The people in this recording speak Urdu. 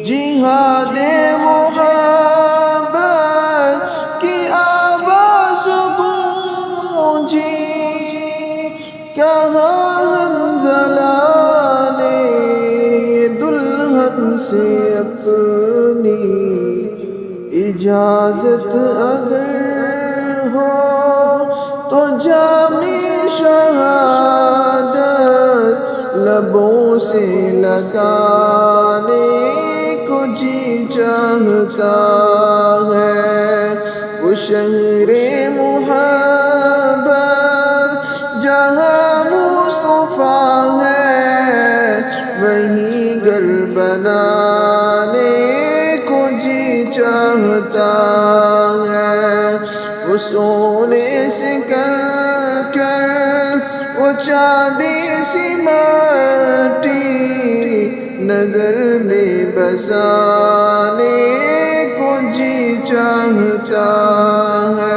جہاد محبت کی آواز گونجی، کہاں حنظلہ نے دلہن سے اپنی اجازت اگر ہو تو جام شہادت لبوں سے لگانے کو جی چاہتا ہے۔ وہ شہر محبت جہاں مصطفیٰ ہے، وہیں گھر بنانے کو جی چاہتا ہے۔ وہ سونے سے کر وہ چاندی سی مٹی نظر میں بسانے کو جی چاہتا ہے۔